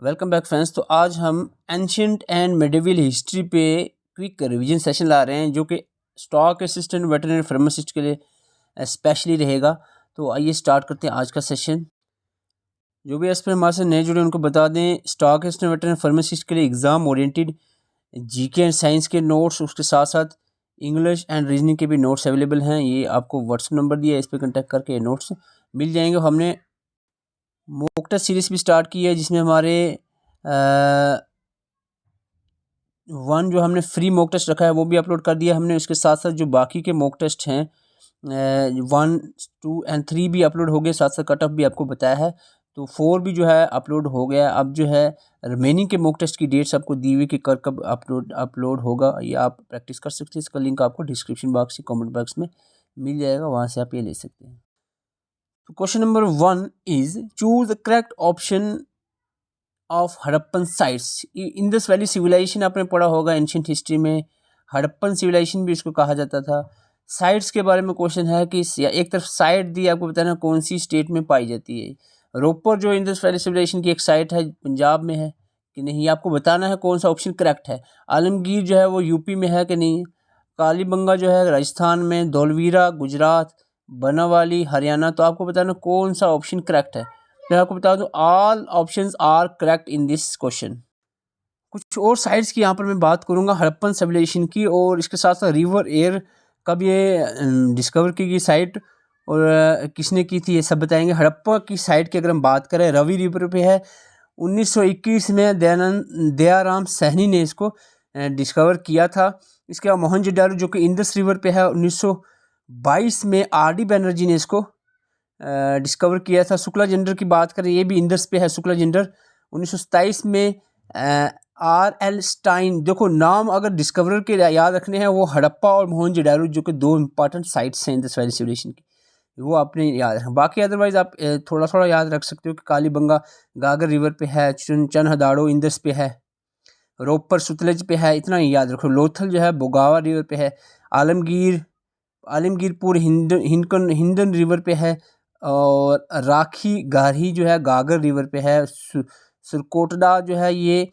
Welcome back friends. तो आज हम एंशिएंट एंड मिडिवल हिस्ट्री पे क्विक रिवीजन सेशन ला रहे हैं जो कि स्टॉक असिस्टेंट वेटरनरी फार्मासिस्ट के लिए स्पेशली रहेगा। तो आइए स्टार्ट करते हैं आज का सेशन। जो भी एस्पिरेंट हमारे से नए जुड़े उनको बता दें, स्टॉक असिस्टेंट वेटरनरी फार्मासिस्ट के लिए exam oriented GK and science के नोट्स, उसके साथ साथ इंग्लिश एंड रीजनिंग के भी नोट्स अवेलेबल हैं। ये आपको व्हाट्सएप नंबर दिया है, इस पर कॉन्टैक्ट करके नोट्स मिल जाएंगे। हमने मॉक टेस्ट सीरीज़ भी स्टार्ट की है जिसमें हमारे वन जो हमने फ्री मॉक टेस्ट रखा है वो भी अपलोड कर दिया हमने। उसके साथ साथ जो बाकी के मॉक टेस्ट हैं 1, 2 एंड 3 भी अपलोड हो गए, साथ साथ कट ऑफ भी आपको बताया है। तो 4 भी जो है अपलोड हो गया। अब जो है रिमेनिंग के मॉक टेस्ट की डेट्स आपको दी हुई कि कब अपलोड होगा, ये आप प्रैक्टिस कर सकते हैं। इसका लिंक आपको डिस्क्रिप्शन बॉक्स या कमेंट बॉक्स में मिल जाएगा, वहाँ से आप ये ले सकते हैं। तो question number 1 is choose the correct option of Harappan sites. Indus valley civilisation आपने पढ़ा होगा एंशिएंट हिस्ट्री में, हड़प्पन सिविलाइजेशन भी इसको कहा जाता था। साइट्स के बारे में क्वेश्चन है कि एक तरफ साइट दी, आपको बताना कौन सी स्टेट में पाई जाती है। रोपर जो इंडस वैली सिविलाइजेशन की एक साइट है पंजाब में है कि नहीं, आपको बताना है कौन सा ऑप्शन करेक्ट है। आलमगीर जो है वो यूपी में है कि नहीं। कालीबंगा जो है राजस्थान में, धौलवीरा गुजरात, बनावाली हरियाणा। तो आपको बताना कौन सा ऑप्शन करेक्ट है। मैं आपको बता दूं all options are correct in this question. कुछ और साइट्स की यहाँ पर मैं बात करूँगा हड़प्पन सिविलाइजेशन की, और इसके साथ साथ रिवर एयर कब ये डिस्कवर की गई साइट और किसने की थी, ये सब बताएंगे। हड़प्पा की साइट की अगर हम बात करें, रवि रिवर पे है। 1921 में दयाराम सहनी ने इसको डिस्कवर किया था। इसके बाद मोहनजोदारो जो कि इंडस रिवर पे है, 1922 में आर.डी. बनर्जी ने इसको डिस्कवर किया था। शुक्ला जेंडर की बात करें, ये भी इंडस पे है। शुक्ला जेंडर 1927 में R.L. स्टाइन। देखो नाम अगर डिस्कवरर के याद रखने हैं, वो हड़प्पा और मोहनजोदारो जो कि 2 इंपॉर्टेंट साइट्स हैं इंडस वैली सिविलाइजेशन की, वो आपने याद रखें। बाकी अदरवाइज आप थोड़ा थोड़ा याद रख सकते हो कि कालीबंगा गागर रिवर पे है, चनहदाड़ो इंडस पे है, रोपर सुतलेज पे है, इतना ही याद रखो। लोथल जो है बोगावा रिवर पे है। आलमगीरपुर हिंडन रिवर पे है, और राखी गारही जो है गागर रिवर पे है। सुरकोटड़ा जो है ये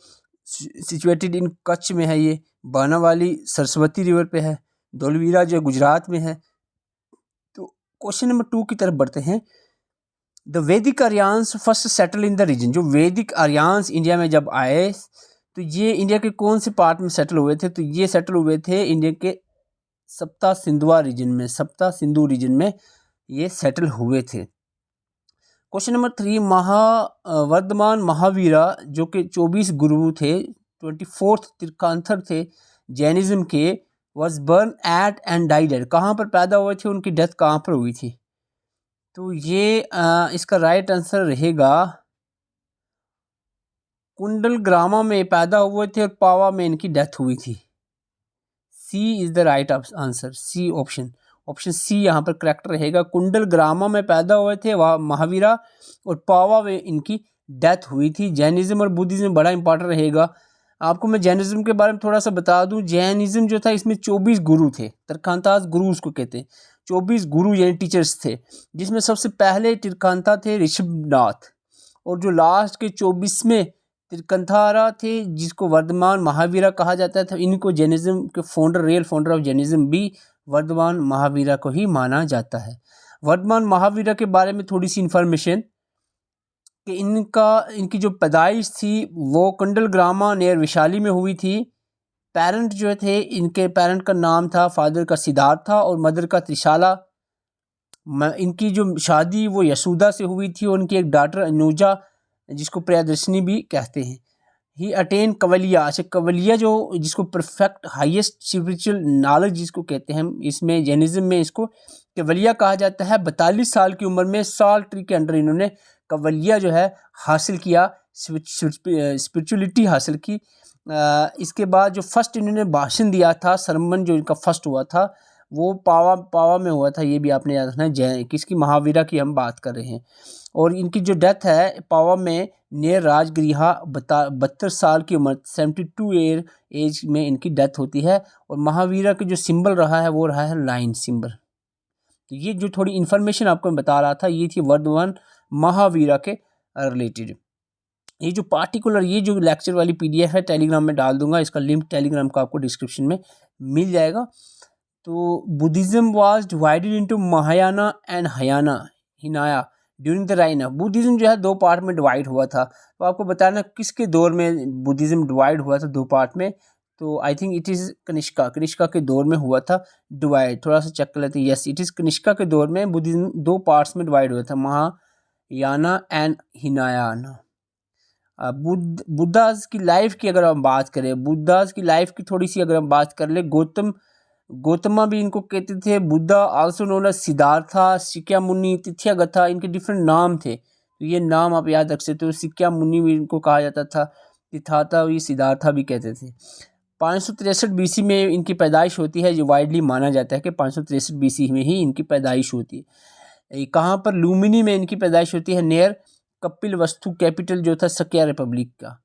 सिचुएटेड इन कच्छ में है। ये बानावाली सरस्वती रिवर पे है। धौलवीरा जो गुजरात में है। तो क्वेश्चन नंबर 2 की तरफ बढ़ते हैं। The Vedic Aryans first settle in the region. जो वैदिक आर्यंस इंडिया में जब आए तो ये इंडिया के कौन से पार्ट में सेटल हुए थे, तो ये सेटल हुए थे इंडिया के सप्ता सिंधु रीजन में ये सेटल हुए थे। क्वेश्चन नंबर 3, वर्धमान महावीरा जो कि 24 गुरु थे, 24th तीर्थंकर थे जैनिज्म के, was born at and died at. कहाँ पर पैदा हुए थे, उनकी डेथ कहाँ पर हुई थी। तो ये इसका राइट आंसर रहेगा कुंडलग्रामा में पैदा हुए थे और पावा में इनकी डेथ हुई थी। C is the right answer. C option C यहाँ पर करेक्ट रहेगा। कुंडलग्रामा में पैदा हुए थे वह महावीरा, और पावा में इनकी डेथ हुई थी। जैनिज्म और बुद्धिज्म बड़ा इंपॉर्टेंट रहेगा। आपको मैं जैनिज्म के बारे में थोड़ा सा बता दूं। जैनिज्म जो था इसमें 24 गुरु थे, तीर्थंकर गुरु उसको कहते हैं। 24 गुरु यानी टीचर्स थे, जिसमें सबसे पहले तीर्थंकर थे ऋषभनाथ, और जो लास्ट के 24वें तीर्थंकर थे जिसको वर्धमान महावीरा कहा जाता था, इनको जैनिज्म के रियल फाउंडर ऑफ जैनिज्म भी वर्धमान महावीरा को ही माना जाता है। वर्धमान महावीरा के बारे में थोड़ी सी इंफॉर्मेशन कि इनकी जो पैदाइश थी वो कुंडलग्रामा नियर विशाली में हुई थी। पेरेंट जो थे, इनके पेरेंट का नाम था, फादर का सिद्धार्थ था और मदर का त्रिशाला। इनकी जो शादी वो यशोदा से हुई थी, और उनकी एक डॉटर अनुजा जिसको प्रियदर्शनी भी कहते हैं। ही अटेन कवलिया। अच्छा, कवलिया जो जिसको परफेक्ट हाईएस्ट स्पिरिचुअल नॉलेज जिसको कहते हैं, इसमें जैनिज्म में इसको कवलिया कहा जाता है। 42 साल की उम्र में साल ट्री के अंडर इन्होंने कवलिया जो है हासिल किया, स्पिरिचुअलिटी हासिल की। इसके बाद जो फर्स्ट इन्होंने भाषण दिया था, सरमन जो इनका फर्स्ट हुआ था, वो पावा में हुआ था। ये भी आपने याद रखना है। किसकी, महावीरा की हम बात कर रहे हैं। और इनकी जो डेथ है पावा में नियर राजगृहा, 72 साल की उम्र, 72 ईयर एज में इनकी डेथ होती है। और महावीरा के जो सिंबल रहा है वो रहा है लाइन सिंबल। तो ये जो थोड़ी इन्फॉर्मेशन आपको मैं बता रहा था, ये थी वर्धमान महावीरा के रिलेटेड। ये जो पार्टिकुलर ये जो लेक्चर वाली PDF है टेलीग्राम में डाल दूंगा, इसका लिंक टेलीग्राम का आपको डिस्क्रिप्शन में मिल जाएगा। तो Buddhism was divided into Mahayana and Hinayana during the reign. Buddhism जो है दो पार्ट में डिवाइड हुआ था। तो आपको बताना किसके दौर में बुद्धिज़्म डिवाइड हुआ था दो पार्ट में। तो I think it is Kanishka के दौर में हुआ था डिवाइड। थोड़ा सा चेक कर लेते हैं। यस, इट इज़ कनिष्का के दौर में बुद्धिज़्म दो पार्ट्स में डिवाइड हुआ था, महायाना एंड हिनायाना। बुद्धास की लाइफ की अगर हम बात करें, बुद्धास की लाइफ की थोड़ी सी अगर हम बात कर ले, गौतमा भी इनको कहते थे। Buddha also known as Siddhartha, Shakyamuni, Tathagata, इनके डिफरेंट नाम थे। तो ये नाम आप याद रख सकते हो। शिक्यामुनि भी इनको कहा जाता था, तथागता भी, सिद्धार्था भी कहते थे। 563 BC में इनकी पैदाइश होती है। जो वाइडली माना जाता है कि 563 BC में ही इनकी पैदाइश होती है। कहाँ पर? लुम्बिनी में इनकी पैदाइश होती है, नियर कपिल वस्तु, कैपिटल जो था सक्या रिपब्लिक का।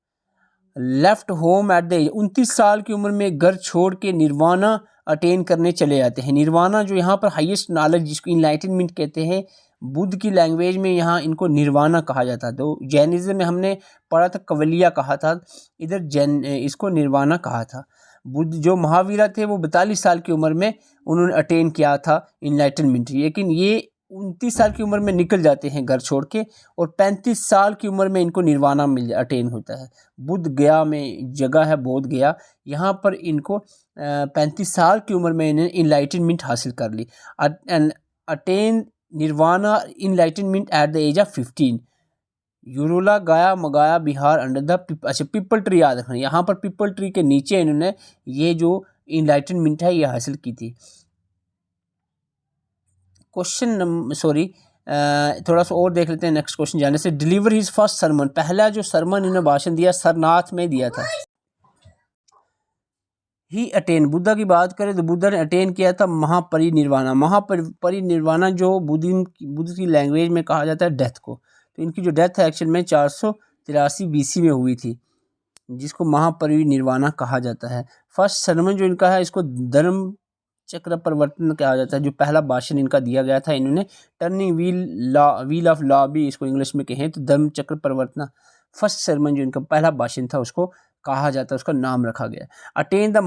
Left home at the age 29 साल की उम्र में घर छोड़ के निर्वाणा अटेन करने चले जाते हैं। निर्वाणा जो यहाँ पर हाईएस्ट नॉलेज, जिसको इनलाइटनमेंट कहते हैं, बुद्ध की लैंग्वेज में यहाँ इनको निर्वाणा कहा जाता है। तो जैनिज्म में हमने पढ़ा था कवलिया कहा था, इधर इसको निर्वाणा कहा था। बुद्ध जो महावीरा थे वो 42 साल की उम्र में उन्होंने अटेन किया था इनलाइटनमेंट, लेकिन ये 29 साल की उम्र में निकल जाते हैं घर छोड़ के, और 35 साल की उम्र में इनको निर्वाणा अटेन होता है। बुद्ध गया में जगह है, बोध गया, यहाँ पर इनको 35 साल की उम्र में इन्हें इनलाइटनमेंट हासिल कर ली। Attain nirvana enlightenment at the age of 15। Uruvela Gaya मगाया Bihar under the peepal tree याद रखना। यहाँ पर पीपल ट्री के नीचे इन्होंने ये जो इनलाइटनमेंट है ये हासिल की थी। थोड़ा सा और देख लेते हैं नेक्स्ट क्वेश्चन जाने से। डिलीवर हिज फर्स्ट सरमन, पहला जो सरमन इन्होंने भाषण दिया सरनाथ में दिया था। ही अटेन, बुद्धा की बात करें तो बुद्धा ने अटेन किया था महापरिनिर्वाणा। महापरिनिर्वाणा जो बुद्ध की लैंग्वेज में कहा जाता है डेथ को। तो इनकी जो डेथ है एक्चुअल में 483 BC में हुई थी, जिसको महापरिनिर्वाणा कहा जाता है। फर्स्ट सरमन जो इनका है इसको धर्म चक्र परिवर्तन कहा जाता है। जो पहला भाषण इनका दिया गया था, इन्होंने टर्निंग व्हील ऑफ लॉ भी इसको इंग्लिश में कहें तो धर्म चक्र परिवर्तन, फर्स्ट सरमन जो इनका पहला भाषण था उसको कहा जाता है, उसका नाम रखा गया। अटेन द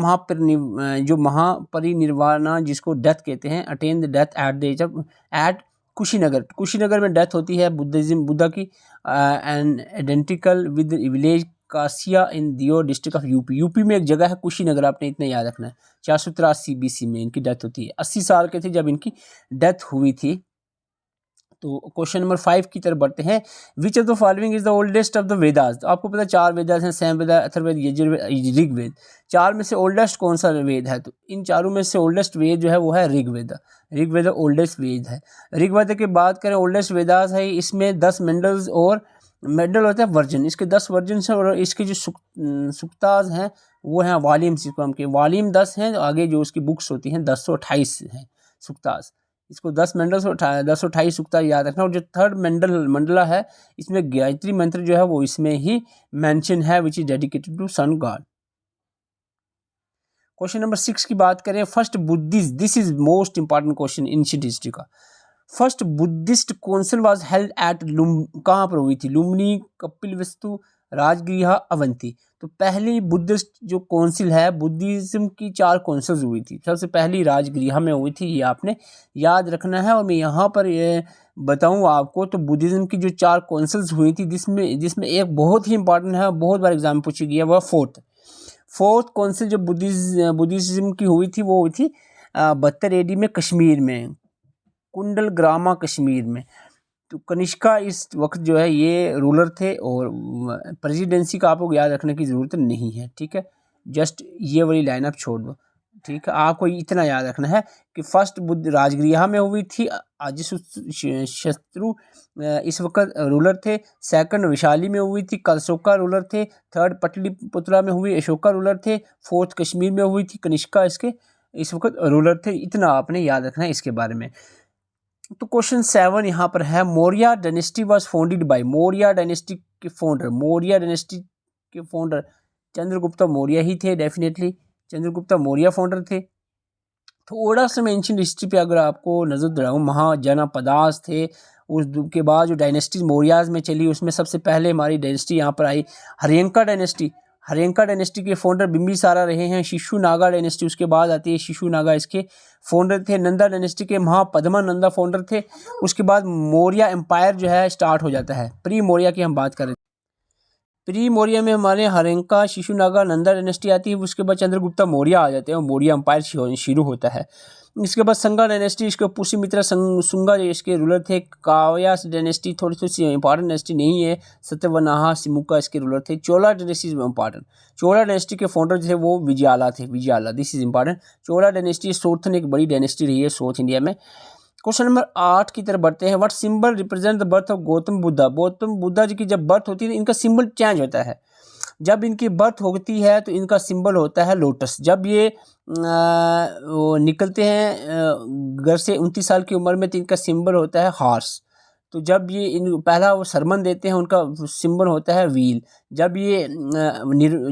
महापरिनिर्वाणा जिसको डेथ कहते हैं, attain the death at the age of eight Kushinagar में डेथ होती है बुद्धा की, and identical with village Kasia in दियो डिस्ट्रिक्ट ऑफ यूपी में एक जगह है कुशीनगर, आपने इतना याद रखना है। 483 BC में इनकी डेथ होती है। 80 साल के थे जब इनकी डेथ हुई थी। तो क्वेश्चन नंबर 5 की तरफ बढ़ते हैं। Which of the following is the oldest of the Vedas. तो आपको पता है 4 वेदास हैं, सामवेद, अथर्ववेद, यजुर्वेद, ऋग्वेद। 4 में से ओल्डेस्ट कौन सा वेद है? तो इन चारों में से ओल्डेस्ट वेद जो है वो है ऋग्वेद। ऋग्वेद ओल्डेस्ट वेद है। ऋग्वेद की बात करें ओल्डेस्ट वेदास है, इसमें 10 मंडल्स और मेडल होता है वर्जन, इसके 10 वर्जन हैं, और इसके जो सुक्ताज हैं वो हैं वॉल्यूम्स, जिसको हम वॉल्यूम 10 हैं। आगे जो उसकी बुक्स होती हैं 1028 हैं सुक्ताज। इसको 10 मंडल 1028 सुक्ता याद रखना। और जो थर्ड मंडला है इसमें गायत्री मंत्र जो है वो इसमें ही मेंशन है, which is dedicated to sun god. Question number 6 की बात करें। First Buddhist, this is most important question ancient history का। First Buddhist council was held at कहाँ पर हुई थी? लुम्बिनी, कपिलवस्तु, राजगृह, अवंती। तो पहली बुद्धिस्ट जो काउंसिल है, बुद्धिज्म की 4 काउंसिल्स हुई थी। सबसे पहली राजगृह में हुई थी, ये आपने याद रखना है। और मैं यहाँ पर ये बताऊँ आपको, तो बुद्धिज्म की जो 4 काउंसिल्स हुई थी, जिसमें एक बहुत ही इंपॉर्टेंट है, बहुत बार एग्जाम पूछी गई है, वह फोर्थ काउंसिल जो बुद्धिज्म की हुई थी वो हुई थी 72 AD में कश्मीर में, कुंडल ग्रामा कश्मीर में। तो कनिष्का इस वक्त जो है ये रूलर थे, और प्रेसिडेंसी का आपको याद रखने की ज़रूरत नहीं है, ठीक है। जस्ट ये वाली लाइन आप छोड़ दो, ठीक है। आपको इतना याद रखना है कि फर्स्ट बुद्ध राजगृह में हुई थी, अजातशत्रु इस वक्त रूलर थे। सेकंड वैशाली में हुई थी, कलशोका रूलर थे। थर्ड पटलिपुत्रा में हुई, अशोका रूलर थे। फोर्थ कश्मीर में हुई थी, कनिष्का इसके इस वक्त रूलर थे। इतना आपने याद रखना है इसके बारे में। तो क्वेश्चन 7 यहाँ पर है। Maurya dynasty was founded by, Maurya dynasty के फाउंडर चंद्रगुप्ता मौर्य ही थे। डेफिनेटली चंद्रगुप्ता मौर्य फाउंडर थे। थोड़ा सा मैं एंशिएंट हिस्ट्री पे अगर आपको नजर दिलाऊं, महाजनपदास थे, उसके बाद जो डायनेस्टी मौर्याज में चली उसमें सबसे पहले हमारी डायनेस्टी यहाँ पर आई हर्यंका डायनेस्टी। हर्यंका डायनेस्टी के फाउंडर बिंबिसारा रहे हैं। शिशुनागा डायनेस्टी उसके बाद आती है, शिशुनागा इसके फाउंडर थे। नंदा डायनेस्टी के महापद्मा नंदा फाउंडर थे। उसके बाद मौर्य एम्पायर जो है स्टार्ट हो जाता है। प्री मौर्य की हम बात करें, प्री मौर्य में हमारे हर्यंका शिशुनागा नंदा डायनेस्टी आती है। उसके बाद चंद्रगुप्ता मौर्य आ जाते हैं और मौर्य एम्पायर शुरू होता है। इसके बाद संगा डायनेस्टी, इसके पुष्यमित्रा सुंगा इसके रूलर थे। काव्यास डायनेस्टी थोड़ी सी इंपॉर्टेंट डायनेस्टी नहीं है। सत्यवनाहा सिमुका इसके रूलर थे। Chola dynasty important, Chola dynasty के फाउंडर थे वो विजयाला थे। Vijayalaya, this is important. Chola dynasty southern एक बड़ी डायनेस्टी रही है साउथ इंडिया में। क्वेश्चन नंबर 8 की तरफ बढ़ते हैं। What symbol represent the birth of Gautama Buddha. Gautama Buddha ji की जब बर्थ होती है तो इनका सिंबल चेंज होता है। जब इनकी बर्थ होती है तो इनका सिंबल होता है लोटस। जब ये निकलते हैं घर से 29 साल की उम्र में तो इनका सिंबल होता है हॉर्स। तो जब ये इन पहला वो सरमन देते हैं उनका सिंबल होता है व्हील। जब ये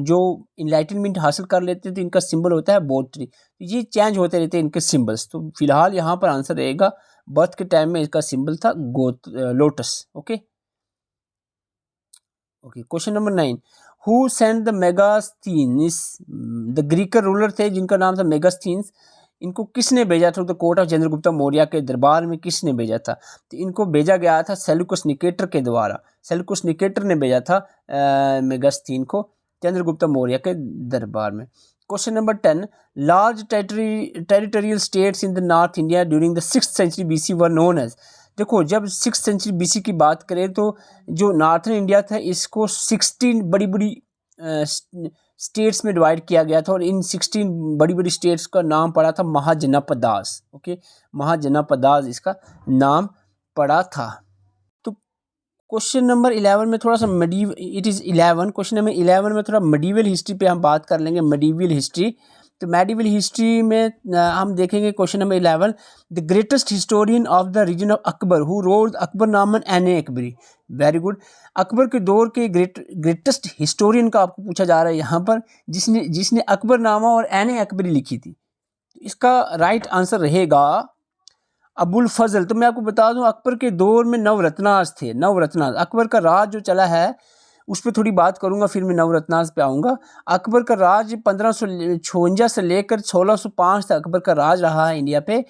जो इनलाइटनमेंट हासिल कर लेते हैं तो इनका सिंबल होता है बोट ट्री। ये चेंज होते रहते हैं इनके सिंबल्स। तो फिलहाल यहाँ पर आंसर रहेगा बर्थ के टाइम में इसका सिंबल था lotus. Okay okay. Question number 9, who sent the Megasthenes. The Greek ruler थे जिनका नाम था मेगास्थीन्स। इनको किसने भेजा था the court of Chandragupta Maurya के दरबार में किसने भेजा था? तो इनको भेजा गया था सेल्यूकस निकेटर के द्वारा। सेल्यूकस निकेटर ने भेजा था मेगास्थीन को चंद्रगुप्ता मौर्य के दरबार में। Question number 10, large territorial states in the north India during the 6th century BC were known as. देखो जब 6th सेंचुरी BC की बात करें तो जो नॉर्थन इंडिया था इसको 16 बड़ी बड़ी स्टेट्स में डिवाइड किया गया था और इन 16 बड़ी बड़ी स्टेट्स का नाम पड़ा था महाजनापदास। ओके, महाजनापदास इसका नाम पड़ा था। तो क्वेश्चन नंबर 11 में थोड़ा सा क्वेश्चन नंबर 11 में थोड़ा मेडिवल हिस्ट्री पे हम बात कर लेंगे। मेडिवल हिस्ट्री, तो मेडिवल हिस्ट्री में हम देखेंगे question number 11, the greatest historian of the reign of Akbar who wrote Akbarnama Ain Akbari. Very good. Akbar के दौर के ग्रेटेस्ट हिस्टोरियन का आपको पूछा जा रहा है यहाँ पर, जिसने अकबरनामा और एन अकबरी लिखी थी। इसका राइट आंसर रहेगा अबुल फजल। तो मैं आपको बता दूं अकबर के दौर में नवरत्नास थे। नवरत्नास, अकबर का राज जो चला है उस पर थोड़ी बात करूंगा, फिर मैं नवरत्नास पे आऊँगा। अकबर का राज 1556 से लेकर 1605 तक अकबर का राज रहा है इंडिया पे।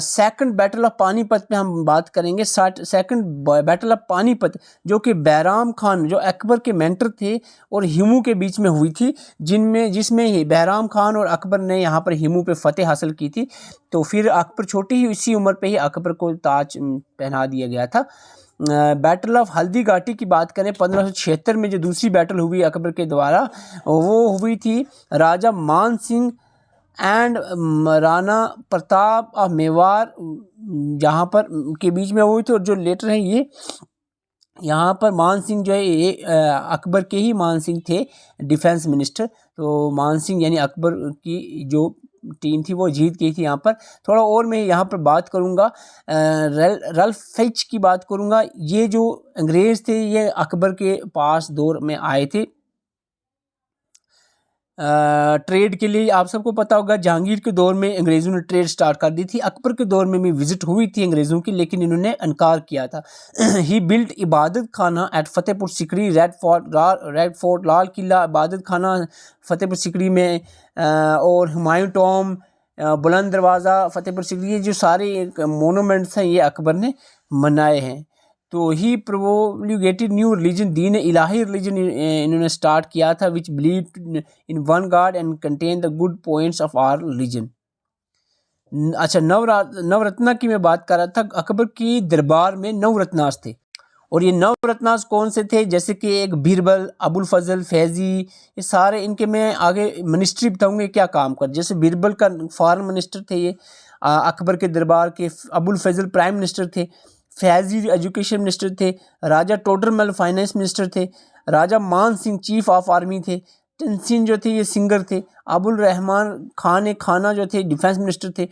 सेकंड बैटल ऑफ पानीपत पे हम बात करेंगे। सेकंड बैटल ऑफ पानीपत जो कि बैराम खान जो अकबर के मेंटर थे और हिमू के बीच में हुई थी, जिसमें बैराम खान और अकबर ने यहाँ पर हिमू पे फतेह हासिल की थी। तो फिर अकबर छोटी ही इसी उम्र पे ही अकबर को ताज पहना दिया गया था। बैटल ऑफ हल्दी घाटी की बात करें 1576 में जो दूसरी बैटल हुई अकबर के द्वारा, वो हुई थी राजा मान सिंह एंड राणा प्रताप ऑफ मेवाड़ जहाँ पर के बीच में हुई थी। और जो लेटर है ये यहाँ पर मान सिंह जो है ये अकबर के ही मान सिंह थे डिफेंस मिनिस्टर। तो मान सिंह यानी अकबर की जो टीम थी वो जीत गई थी यहाँ पर। थोड़ा और मैं यहाँ पर बात करूँगा, रल्फ फिच की बात करूँगा। ये जो अंग्रेज़ थे ये अकबर के पास दौर में आए थे ट्रेड के लिए। आप सबको पता होगा जहांगीर के दौर में अंग्रेज़ों ने ट्रेड स्टार्ट कर दी थी। अकबर के दौर में भी विजिट हुई थी अंग्रेज़ों की, लेकिन इन्होंने इनकार किया था। ही built Ibadat Khana at Fatehpur Sikri, Red Fort Lal Qila, Ibadat Khana Fatehpur Sikri में, और हुमायूं टॉम, बुलंद दरवाज़ा फतेहपुर सिकरी, ये जो सारे मोनूमेंट्स हैं ये अकबर ने बनाए हैं। तो ही प्रोवोल्यूगेटेड न्यू रिलीजन, दीन इलाही रिलीजन इन्होंने स्टार्ट किया था, which believe in one God and contain the good points of our religion. अच्छा, नवरत्ना की मैं बात कर रहा था। अकबर की दरबार में नवरत्नास थे और ये नवरत्नास कौन से थे, जैसे कि एक बीरबल, अबुल फजल, फैजी, ये सारे इनके मैं आगे मिनिस्ट्री बताऊंगे क्या काम कर। जैसे बीरबल का फॉरेन मिनिस्टर थे ये अकबर के दरबार के, अबुल फजल प्राइम मिनिस्टर थे, फैजी एजुकेशन मिनिस्टर थे, राजा टोडरमल फाइनेंस मिनिस्टर थे, राजा मान सिंह चीफ ऑफ आर्मी थे, तनसीन जो थे ये सिंगर थे, अबुल रहमान खान खाना जो थे डिफेंस मिनिस्टर थे,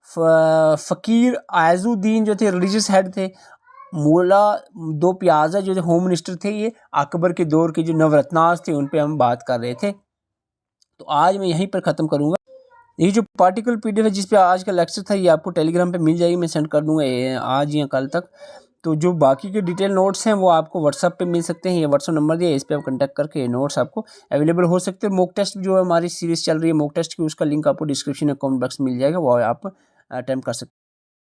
फ़कीर आयजुद्दीन जो थे रिलीजियस हेड थे, मुला दो प्याजा जो थे होम मिनिस्टर थे। ये अकबर के दौर के जो नवरत्नास थे उन पे हम बात कर रहे थे। तो आज मैं यहीं पर ख़त्म करूँगा। ये जो पार्टिकल PDF है जिस पे आज का लेक्चर था ये आपको टेलीग्राम पे मिल जाएगी, मैं सेंड कर दूंगा आज या कल तक। तो जो बाकी के डिटेल नोट्स हैं वो आपको व्हाट्सअप पे मिल सकते हैं, ये व्हाट्सअप नंबर दिया है, इस पे आप कांटेक्ट करके नोट्स आपको अवेलेबल हो सकते हैं। मॉक टेस्ट जो है हमारी सीरीज़ चल रही है मॉक टेस्ट की, उसका लिंक आपको डिस्क्रिप्शन या कमेंट बॉक्स में मिल जाएगा, वो आप अटेम्प्ट कर सकते हैं।